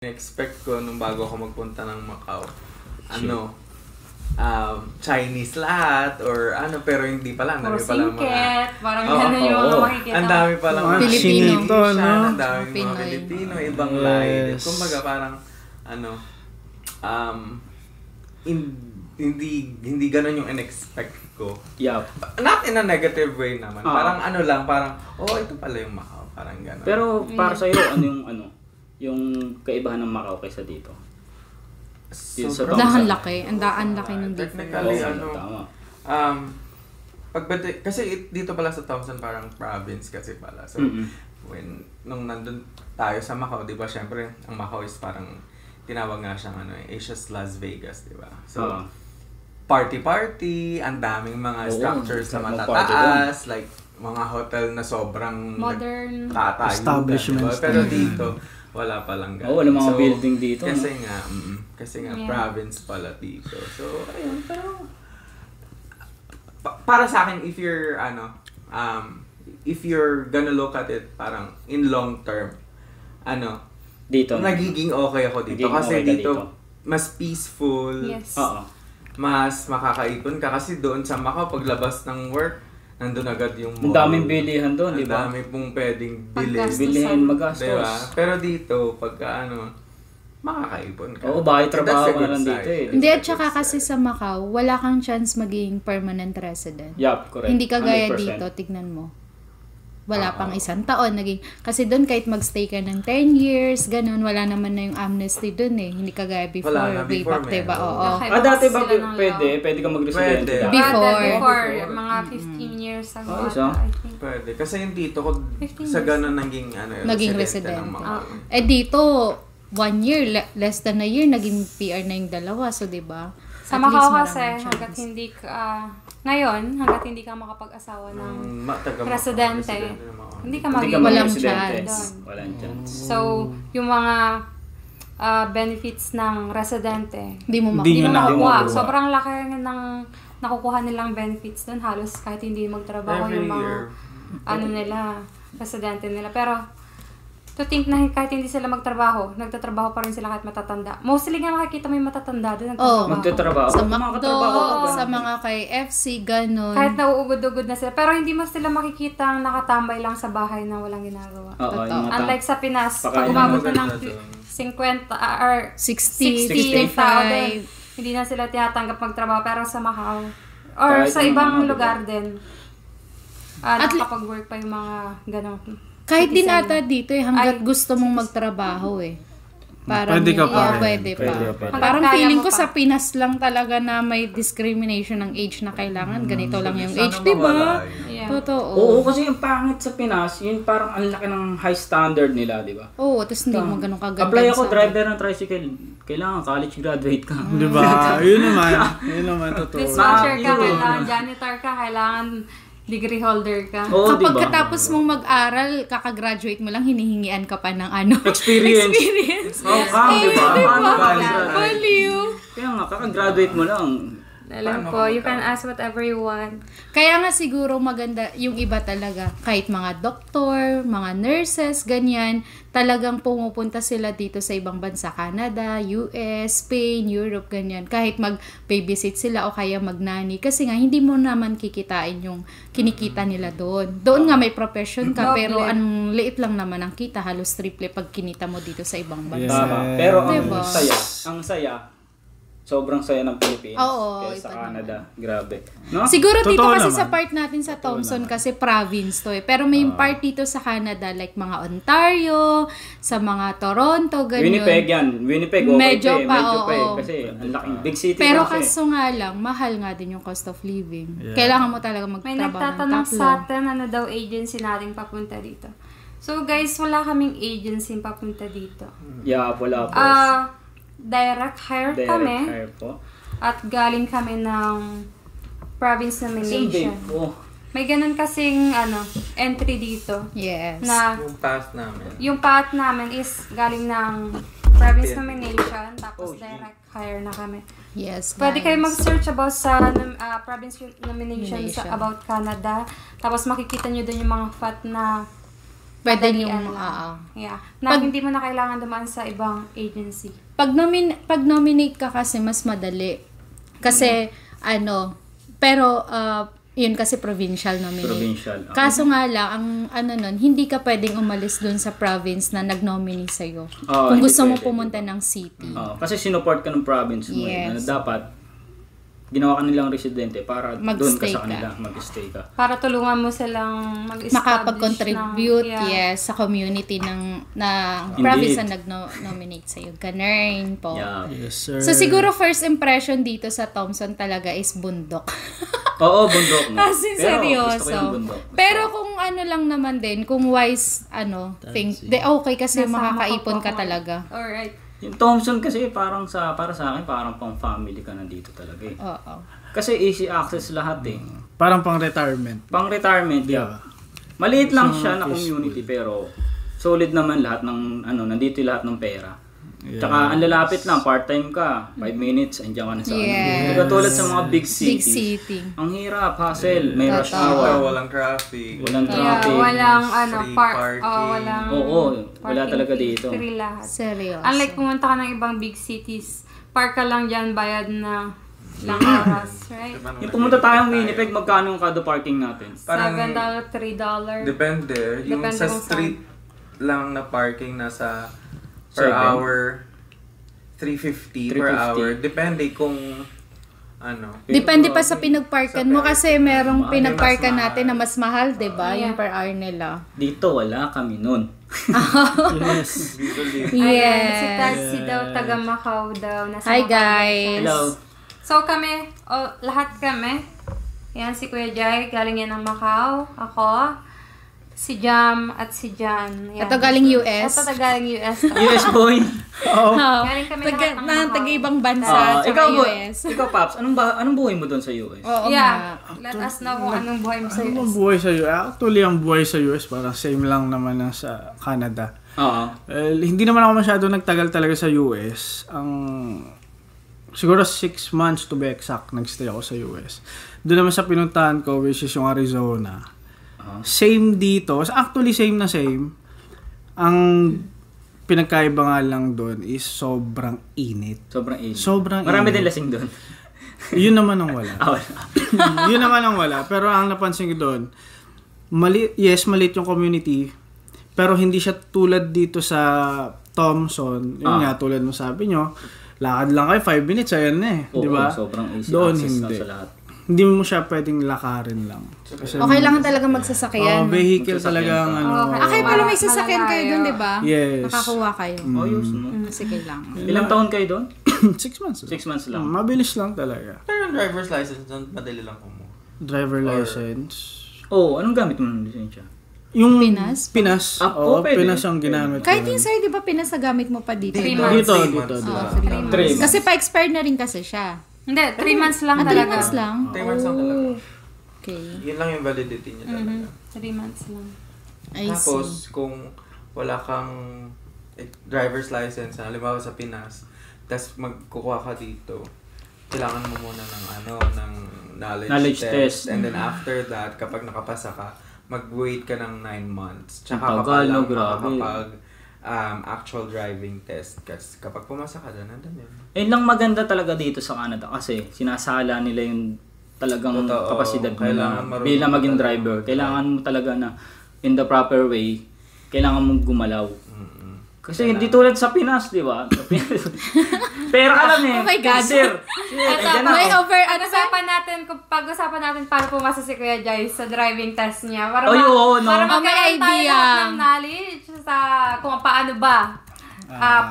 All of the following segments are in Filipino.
expect ko nung bago ako magpunta ng Macau, Chinese lahat or pero hindi pala. Ang dami pala mga... Parang gano'n yung mga makikita. Ang dami pala mga Filipino. Ang dami mga Pilipino, ibang line. Kumbaga parang, hindi gano'n yung in-expect ko. Yeah. Not in a negative way naman. Parang ito pala yung Macau. Parang gano'n. Pero para sa'yo, yung kaibahan ng Macau kaysa dito? Ang laki ng difference. Technically, kasi dito pala sa Thompson parang province kasi pala. So, nung nandun tayo sa Macau, di ba, syempre, ang Macau is parang, tinawag nga siyang Asia's Las Vegas, di ba? So, party-party, ang daming mga structures na matataas, like, mga hotel na sobrang modern establishments. Pero dito, wala palang ganun. Wala mga building dito. Kasi nga province pala dito. So, ayun, pero para sa akin, if you're gonna look at it parang in long term, dito nagiging okay ako dito. Kasi dito, mas peaceful. Yes. Mas makakaipon ka. Kasi doon sa Macau, paglabas ng work, nandun agad yung mall. Ang daming bilihan doon, di ba? Ang dami pong pwedeng bilihin, magastos. Diba? Pero dito, pagka makakaipon ka. Oo, bakit trabaho ka na lang dito eh. Hindi, at saka kasi sa Macau, wala kang chance maging permanent resident. Yup, correct. Hindi kagaya 100%. dito, tignan mo. Wala pang isang taon. Kasi doon kahit magstay ka ng 10 years, ganun, wala naman na yung amnesty doon eh. Hindi kagaya before, way back, diba? Oo. Dati ba pwede ka mag-residente? Before, mga 15 years ago. I think. Pwede. Kasi yung dito ko, sa ganun naging resident. Mga dito, 1 year, less than a year, naging PR na yung dalawa. So, diba? Sa Macau kasi, hanggat hindi ka makapag-asawa ng residente, hindi ka magiging walang chance. Walang chance. So, yung mga benefits ng residente, Hindi mo makukuha. Sobrang laki ng nakukuha nilang benefits doon. Halos kahit hindi magtrabaho yung mga residente nila. Pero, to think na kahit hindi sila nagtatrabaho pa rin sila kahit matatanda. Mostly nga makikita mo yung matatanda doon. Magtatrabaho. Sa McDo, sa mga kay FC, gano'n. Kahit nauugod-ugod na sila. Pero hindi mo sila makikita nakatambay lang sa bahay na walang ginagawa. Unlike sa Pinas, pag umabot na ng 50 or 60 tao din, hindi na sila tinatanggap magtrabaho. Pero sa Macau, or sa ibang lugar din, nakapag-work pa yung mga gano'n. Kahit din ata dito hanggat gusto mong magtrabaho Parang pwede ka pa. Pwede pa. Parang feeling ko sa Pinas lang talaga na may discrimination ng age na kailangan. Ganito lang yung age, diba? Yeah. Totoo. Oo, kasi yung pangit sa Pinas, yun parang ang laki ng high standard nila, di ba? Oo, tapos hindi mo ganun kaganda. Apply ako, driver ng tricycle. Kailangan college graduate ka. Diba? Yun naman, totoo. Dishwasher ka, kailangan janitor ka, kailangan degree holder ka. Kapag katapos mong mag-aral, kakagraduate mo lang, hinihingian ka pa ng experience. Yes. Diba? Baliw. Kaya nga, kakagraduate mo lang. Alam po, you can ask whatever you want. Kaya nga siguro maganda yung iba talaga. Kahit mga doktor, mga nurses, ganyan, talagang pumupunta sila dito sa ibang bansa. Canada, US, Spain, Europe, ganyan. Kahit mag-babysit sila o kaya mag-nanny. Kasi nga, hindi mo naman kikitain yung kinikita nila doon. Doon nga may profession ka, pero ang liit lang naman ang kita. Halos triple pag kinita mo dito sa ibang bansa. Tama. Pero ang saya, sobrang saya ng Pilipinas kaysa sa Canada. Grabe. No? Siguro dito Totoo kasi naman. sa part natin sa Thompson kasi province to Pero may part dito sa Canada like mga Ontario, sa mga Toronto, ganyan. Winnipeg yan. Winnipeg, okay Medyo pa, kasi ang laking big city Pero kasi. kaso nga lang, mahal nga din yung cost of living. Kailangan mo talaga May magtrabaho ng nagtatanong tatlo. sa atin, ano daw agency nating papunta dito. So guys, wala kaming agency papunta dito. Yeah, wala po. Direct hire kami. Hire po. At galing kami ng province nomination. Po. May ganun kasing entry dito. Yes. Na Yung path namin is galing ng province nomination tapos direct hire na kami. Yes, Pwede guys. kayo mag-search about sa province nomination about Canada. Tapos makikita nyo doon yung mga Pwede yung, yeah. Na hindi mo na kailangan dumaan sa ibang agency. Pag nominate ka kasi mas madali. Kasi, pero, yun kasi provincial nominate. Provincial. Kaso nga lang, nun, hindi ka pwedeng umalis dun sa province na nag-nominate sa'yo. Kung gusto mo pumunta ng city. Kasi sinuport ka ng province mo. Yes. Dapat, ginawa ka nilang residente para doon ka sa kanila, mag-stay ka. Para tulungan mo silang mag-establish makapag-contribute, sa community ng province na nag-nominate sa'yo. Ganun po. Yeah. Yes, sir. So, siguro first impression dito sa Thompson talaga is bundok. Oo, bundok. No? As in, seryoso. Gusto ko yung bundok. Pero kung lang naman din, kung wise, think, okay kasi makakaipon ka talaga. Alright. Yung Thompson kasi para sa akin, parang pang family ka na dito talaga eh. Oo. Kasi easy access lahat eh. Parang pang retirement. Pang retirement, yeah. Maliit lang siya na community pero solid naman lahat ng nandito lahat ng pera. Yeah. Tsaka ang lalapit lang, part-time ka, 5 minutes, andiyan ka na sa Yes. Tulad sa mga big city. Big city. Ang hirap, hassle, may rush hour. Walang traffic. Walang traffic. Walang free parking. walang wala talaga dito. Free lahat. Seryoso. Unlike pumunta ka ng ibang big cities, park ka lang dyan, bayad na lang oras, right? Yung pumunta tayong Winnipeg, magkano ang kada parking natin? Parang $7, $3. Depende. Yung Depende sa kung street lang na parking nasa per 7. hour 350 per hour. Depende kung Depende pa sa pinagparkan mo kasi merong pinagparkan mas natin na mas mahal, 'di ba? Yung per hour nila. Dito wala kami nun. Yes. Si Tassi daw, taga Macau daw. Nasa Hi Macau guys. Hello. So kami, lahat kami. Yan si Kuya Jai, galing yan ng Macau. Ako, si Jam at si Jan. Yan. Ito galing US. Ito galing US. US boy. Galing kami lahat ng Macau. Taga-ibang bansa, tsaka US. Ikaw Paps, anong buhay mo doon sa US? Oo Yeah. nga. Let us know kung anong buhay mo sa Ano bang US. buhay sa US? Actually, ang buhay sa US parang same lang naman ng sa Canada. Oo. Hindi naman ako masyado nagtagal talaga sa US. Siguro 6 months to be exact, nagstay ako sa US. Doon naman sa pinuntahan ko, which is yung Arizona. Same dito. Actually, same na same. Ang pinagkaiba nga lang doon is sobrang init. Sobrang init. Sobrang Marami init. din lasing doon. Yun naman ang wala. Wala. Yun naman ang wala. Pero ang napansin ko doon, maliit yung community, pero hindi siya tulad dito sa Thompson. Yun nga, tulad ng sabi nyo, lakad lang kayo, 5 minutes, ayan na eh. Di ba? Sobrang easy Doon access hindi. sa lahat. Hindi mo siya pwedeng lakarin lang. Kasi Kailangan talaga magsasakyan. vehicle talaga ang Okay, pero may sasakyan kayo doon, 'di ba? Yes. Nakakuha kayo. Ayos, no? Sige lang. Ilang taon kayo doon? 6 months. 6 months lang. Mabilis lang talaga. Pero yung driver's license doon, madali lang kumuha. Driver license. Anong gamit mo ng lisensya? Yung Pinas? Oo, pwede. Pinas ang ginamit ko. Kahit yung sa'yo, di ba, pinasagamit mo pa dito? 3 months. Dito. 3 3 months. Kasi pa-expired na rin kasi siya. Hindi, 3 months lang 3 talaga. months lang? 3 months lang talaga. Okay. Yun lang yung validity niya talaga. 3 months lang. I Tapos, see. kung wala kang driver's license, halimbawa sa Pinas, tapos magkukuha ka dito, kailangan mo muna ng knowledge test. And then after that, kapag nakapasa ka, mag-wait ka ng 9 months. Tsaka ka pa lang makakapag actual driving test. Kasi kapag pumasa ka doon, nandun yun. Yun lang maganda talaga dito sa Canada kasi sinasala nila yung talagang kapasidad mo na bilang maging driver. Kailangan mo talaga na in the proper way, kailangan mong gumalaw. Kasi hindi tulad sa Pinas, di ba? Pero alam eh. Oh my God. Sir. Pag-usapan natin para pumasa si Kuya Jai sa driving test niya. Para no? Para magkaroon May tayo idea. lahat ng knowledge sa kung paano ba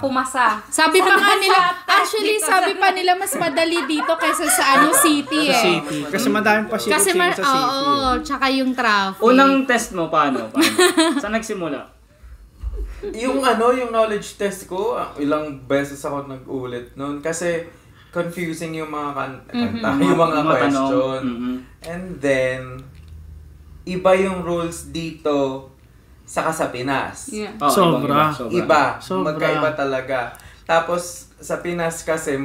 pumasa. Sabi pa nga nila, actually, sabi pa nila mas madali dito kaysa sa city Sa eh. city. Kasi madaming facility Kasi sa city. tsaka yung traffic. Unang test mo, paano? Saan nagsimula? Yung knowledge test ko, ilang beses ako nag-ulit noon kasi confusing yung mga kanta, yung mga question. And then, iba yung rules dito sa Pinas. Yeah. Sobra. Iba. Sobra. Magkaiba talaga. Tapos, sa Pinas kasi,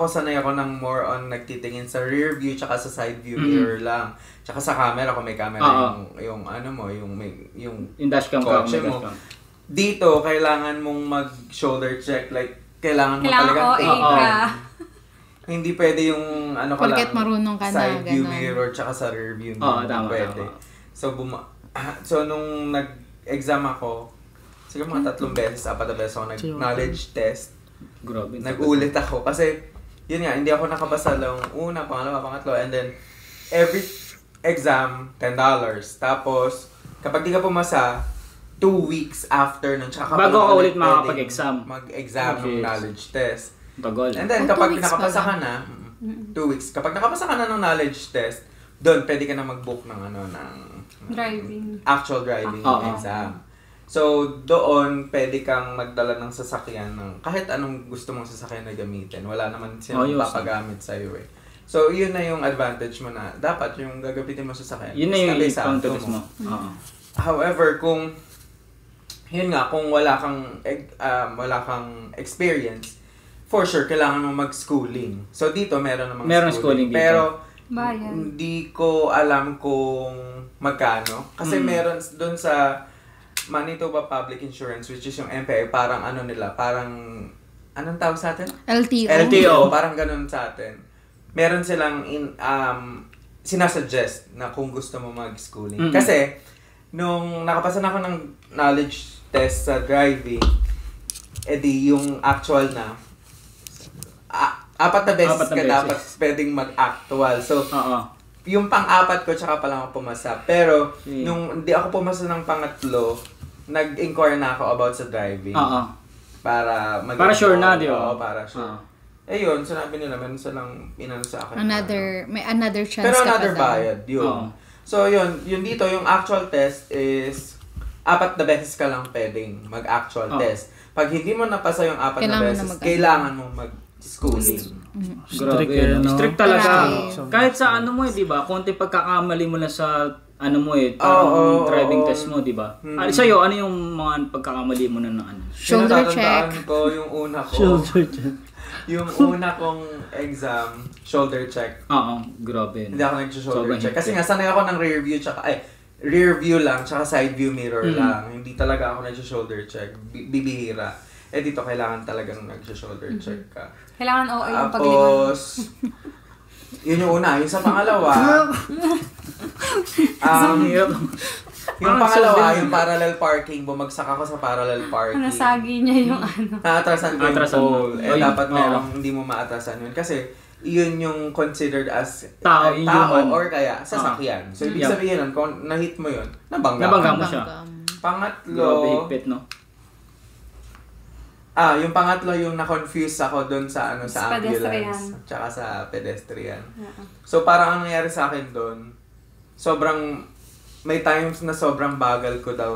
sanay ako ng more on nagtitingin sa rear view tsaka sa side view mirror lang. Tsaka sa camera, kung may camera yung dashcam kotse mo. Dito, kailangan mong mag-shoulder check. Like, kailangan mo talagang hindi pwede yung Porket marunong ka side na, view ganun. mirror tsaka sa rear view mirror. Tama. Pwede. So, nung nag-exam ako, siguro mga 3 beses, 4 beses ako nag-knowledge test. Grabe. Nag-ulit ako. Kasi, yun nga, hindi ako nakabasa lang una, pangalawa, pangatlo. And then, every exam, $10. Tapos, kapag di ka pumasa, 2 weeks after nun. Bago ka ulit makapag-exam. Mag-exam ng knowledge test. Tagal. And then, kapag nakapasa ka na, 2 weeks. Kapag nakapasa ka na ng knowledge test, doon, pwede ka na mag-book ng driving. Actual driving exam. So, doon, pwede kang magdala ng sasakyan ng kahit anong gusto mong sasakyan na gamitin. Wala naman silang papagamit sa'yo eh. So, yun na yung advantage mo na dapat yung gagamitin mo sasakyan. Yun na yung advantage mo. However, kung wala kang experience, for sure, kailangan mo mag-schooling. So, dito, meron schooling dito. Pero, hindi ko alam kung magkano. Kasi meron doon sa Manitoba Public Insurance, which is yung MPI, parang anong tawag sa atin? LTO. Parang ganun sa atin. Meron silang sinasuggest na kung gusto mo mag-schooling. Kasi, nung nakapasa na ako ng knowledge test sa driving, edi yung actual na, 4 na beses ka dapat pwedeng mag-actual. So, yung pang-4 ko, tsaka pala ako pumasa. Pero, nung hindi ako pumasa ng pangatlo, nag-inquire na ako about sa driving. Para sure na, di ba? Para sure. Yun, sinabi nila, meron silang inano sa akin. May another chance pero ka another bayad, yun. So, yun dito, yung actual test is 4 na beses ka lang pwedeng mag-actual test. Pag hindi mo napasa yung 4 na beses, kailangan mo mag-schooling. Strict talaga. Kahit sa di ba? Konti pagkakamali mo lang sa driving test mo, di ba? Sa'yo, ano yung mga pagkakamali mo na shoulder check. Ko yung una ko. Shoulder check. Yung una kong exam, shoulder check. Grabe. Hindi ako nag-shoulder check. Kasi nga, sanay ako ng rear view lang, tsaka side view mirror lang. Hindi talaga ako nag-shoulder check. Bibihira. Dito kailangan talagang nag-shoulder check ka. Kailangan yung paglingon. Tapos, yun yung una. Yung sa pangalawa, yung pangalawa, yung parallel parking, bumagsak ako sa parallel parking. Nasagi niya yung Naatrasan ko yung pole. Dapat hindi mo maatrasan yun. Kasi, yun yung considered as tao or kaya sasakyan. So, ibig sabihin nun, kung na-hit mo yun, nabangga mo siya. Pangatlo, higpit, no? Yung pangatlo, yung na-confuse ako doon sa ambulance. Tsaka sa pedestrian. So, parang ang nangyari sa akin doon, may times na sobrang bagal ko daw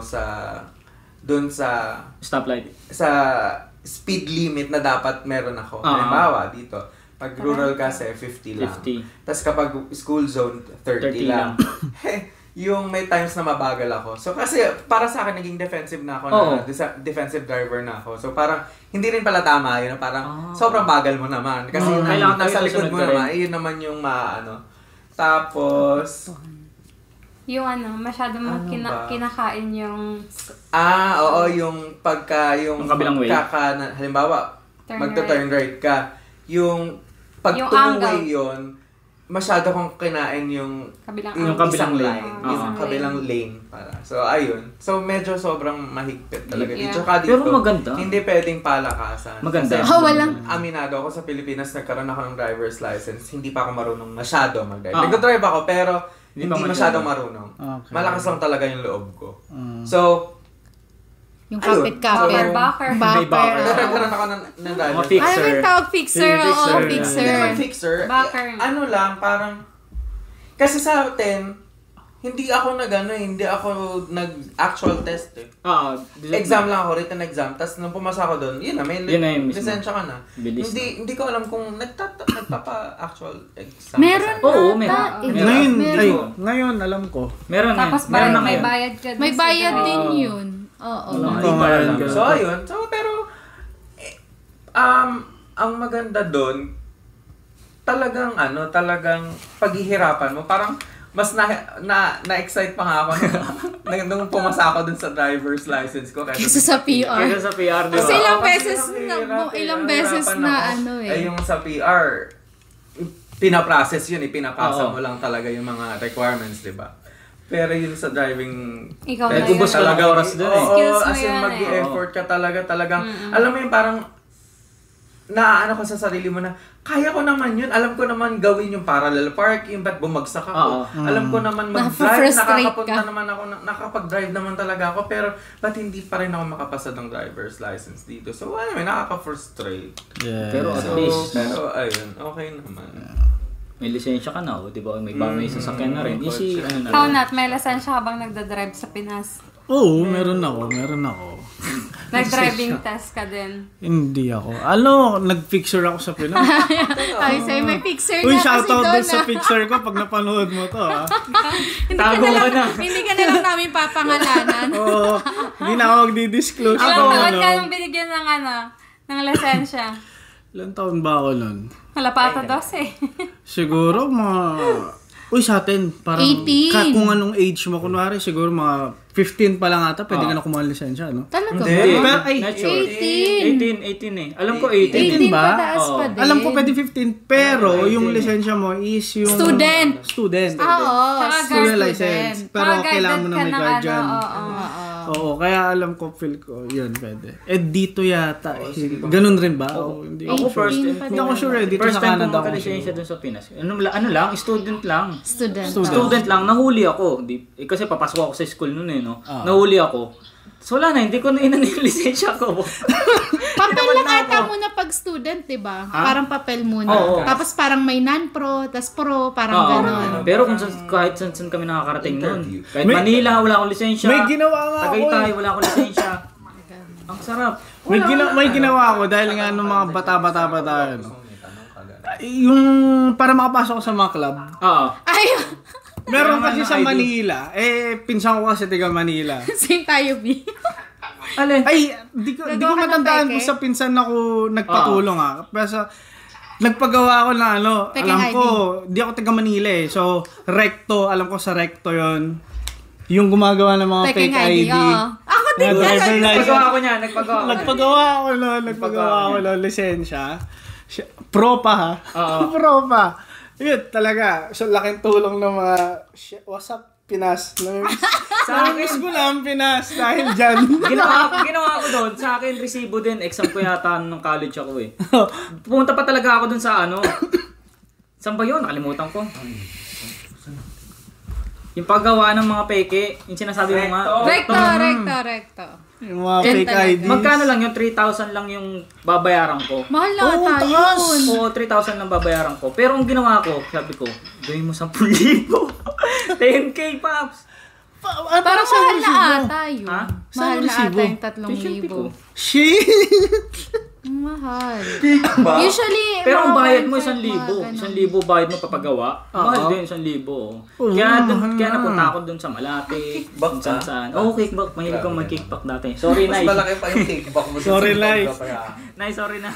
doon sa stoplight. Sa speed limit na dapat meron ako. Halimbawa, dito. Pag rural kasi, 50 lang. Tapos kapag school zone, 30 lang. Yung may times na mabagal ako. So kasi para sa akin naging defensive na ako defensive driver na ako. So parang hindi rin pala tama yun, parang sobrang bagal mo naman kasi nasa likod mo naman, yun naman yung tapos yung masyado mo kinakain yung yung kabilang way. Halimbawa, magta-turn right ka. Yung pag two-way yun, masyado kong kinain yung kabilang lane. Kabilang lane para. So, ayun. So, medyo sobrang mahigpit talaga dito. Pero maganda. Hindi pwedeng palakasan. Maganda. Aminado ako sa Pilipinas, nagkaroon ako ng driver's license. Hindi pa ako marunong masyado mag-drive. Nag-drive ako, pero hindi masyadong marunong. Okay. Malakas lang talaga yung loob ko. So, yung kapit-kapit. Backer. Nagkaroon ako ng driver. Ano yung tawag? Fixer. Fixer. Ano lang, parang, kasi sa atin, hindi ako nag-actual test eh. Exam lang ako, written exam. Tapos nung pumasa ako doon, yun na, may lisensya ka na. Hindi ko alam kung nagpapa-actual exam. Meron na. Ngayon, alam ko. Meron na. Tapos parang may bayad ka. May bayad din yun. Oo. So, ayun. So, pero, Ang maganda doon, talagang paghihirapan mo. Parang mas na-excite pa nga ako nung pumasa ako dun sa driver's license ko. Kaysa sa PR. Kaysa sa PR, diba? Kasi ilang beses na Eh, yung sa PR, pinaprocess yun, pinapasa mo lang talaga yung mga requirements, di ba? Pero yun sa driving, ubos ka lang oras doon eh. Oo, as in mag-effort ka talagang, alam mo yung parang, naano ka sa sarili mo na, kaya ko naman yun, alam ko naman gawin yung parallel parking, ba't bumagsak ako? Alam ko naman mag-drive, nakakapunta naman ako, nakapag-drive naman talaga ako, pero ba't hindi pa rin ako makapasa ng driver's license dito? So, nakaka-frustrate. Yeah. Pero at least, ayun, okay naman. May lisensya ka na, di ba? May sasakyan na rin. Easy, na How not? May lisensya ka bang nagdadrive sa Pinas? Oo, meron ako. Nag-driving test ka din? Hindi ako. Nag-fixer ako sa Pinas. Ay, sa'yo may fixer Uy, na kasi shoutout doon. din sa fixer ko pag napanood mo to, ha? Hindi ka na lang namin papangalanan. Oo, hindi na ako magdi-disclose. Ilang taon ka nung binigyan ng lisensya? Ilang taon ba ako nun? Wala pa ata 12. Siguro Uy, sa atin, parang 18. Kung anong age mo, kunwari, siguro mga 15 pa lang ata, pwede ka na kumuha ng lisensya, no? Talaga Hindi. ba? Pero, 18 eh. Alam ko 18. 18 ba? Pataas pa din. Alam ko pwede 15, pero yung lisensya mo is yung... Student. Student Oo. license. Student. Pero kailangan mo na may guardian. Oo, kaya alam ko, feel ko, yun, pwede. Dito yata, ganun rin ba? Hindi Ako first Hindi ako sure, dito first sa time Canada ko ako. magka-lisensya dun sa Pinas. Ano lang, student lang. Student Lang, nahuli ako. Kasi papasok ako sa school noon eh, no? Nahuli ako. So wala na, hindi ko na inan yung lisensya ko. Papel lang ata muna pag student, di ba? Parang papel muna. Oo. Tapos parang may non-pro, tas pro, parang gano'n. Pero kahit saan kami nakakarating noon. Kahit Manila, wala akong lisensya. May ginawa nga ako. Tagaytay, wala akong lisensya. Ang sarap. May ginawa ako dahil nga nung mga bata-bata pa tayo, no? Yung para makapasok ko sa mga club. Oo. Ay, Meron kasi sa Manila. Pinsan ko kasi taga Manila. same tayo, B. Alin? Ay, di ko matandaan kung sa pinsan ako nagpatulong Pero nagpagawa ako na Peking alam ID. ko, di ako taga Manila eh. So, Recto, alam ko sa Recto yon. Yung gumagawa ng mga Peking fake ID. oo. Ako din Mga driver yan. license. Nagpagawa ko niya. Nagpagawa ako nun, lisensya. Pro pa ha? Oo. Pro pa. Yun, talaga. So, laking tulong ng mga, what's up, Pinas? Namimiss ko na ang Pinas dahil dyan. Ginawa ko doon. Sa akin, resibo din. Exam ko yata nung college ako eh. Pumunta pa talaga ako doon sa saan ba yun? Nakalimutan ko. Yung paggawa ng mga peke, yung sinasabi mo nga. Recto. Yung mga fake IDs. Magkano lang yung 3,000 lang yung babayaran ko. Mahal na ata yun. Oo, 3,000 lang babayaran ko. Pero ang ginawa ko, sabi ko, gawin mo 10,000. 10K, Paps. Parang mahal na ata yun. Ha? Mahal na ata yung 3,000. Shit! Mahal. Usually, Pero ang bayad mo, 1,500, 1,000 bayad mo papagawa. Mahal din, 1,000. Kaya napunta ako dun sa Malate. Kickback ka? Saan. Oo, kickback. Mahilig kang mag-kickback dati. Sorry, Mas Nay. malaki pa yung kickback mo. Sorry, Lai. Nay, sorry na.